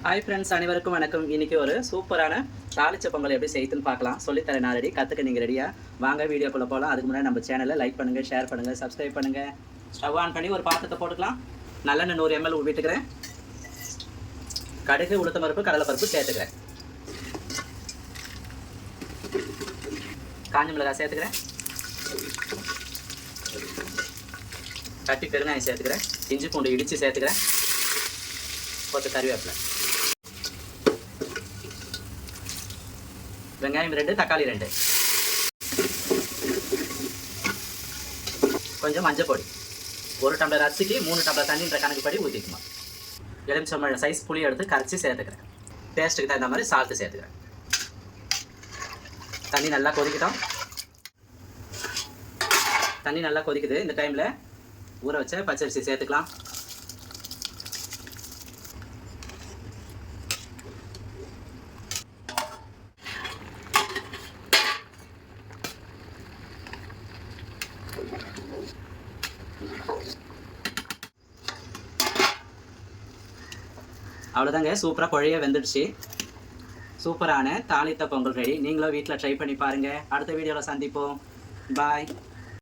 Hi friends, அனைவருக்கும் வணக்கம். இன்றைக்கி ஒரு சூப்பரான தாளிச்ச பொங்கல் எப்படி செய்யுதுன்னு பார்க்கலாம். சொல்லித்தரேன் நான் ரெடி. கற்றுக்க நீங்கள் ரெடியாக வாங்க, வீடியோக்குள்ளே போகலாம். அதுக்கு முன்னாடி நம்ம சேனலை லைக் பண்ணுங்கள், ஷேர் பண்ணுங்கள், சப்ஸ்கிரைப் பண்ணுங்கள். ஸ்டவ் ஆன் பண்ணி ஒரு பாத்திரத்தை போட்டுக்கலாம். நல்லெண்ணெய் 100 ml விட்டுக்கிறேன். கடுகு, உளுத்தம் பருப்பு, கடலைப்பருப்பு சேர்த்துக்கிறேன். காஞ்ச மிளகாய் சேர்த்துக்கிறேன். கட்டி பெருங்காயம் சேர்த்துக்கிறேன். இஞ்சி பூண்டு இடித்து சேர்த்துக்கிறேன். கொஞ்சம் கறிவேப்பிலை, வெங்காயம் 2, தக்காளி 2, கொஞ்சம் மஞ்சள் பொடி, 1 டம்ளர் அரிசிக்கு 3 டம்ளர் தண்ணின்ற கணக்குப்படி ஊற்றிக்கணும். எலுமிச்சம்பழம் சைஸ் புளி எடுத்து கரைச்சி சேர்த்துக்கிறேன். டேஸ்ட்டுக்கு தகுந்த மாதிரி சால்ட்டு சேர்த்துக்கிறேன். தண்ணி நல்லா கொதிக்கிட்டோம். தண்ணி நல்லா கொதிக்குது. இந்த டைமில் ஊற வச்ச பச்சரிசி சேர்த்துக்கலாம். அவ்வளோதாங்க, சூப்பராக குழைய வெந்துடுச்சு. சூப்பரான தாளித்த பொங்கல் ரெடி. நீங்களும் வீட்டில் ட்ரை பண்ணி பாருங்கள். அடுத்த வீடியோவில் சந்திப்போம். பாய்.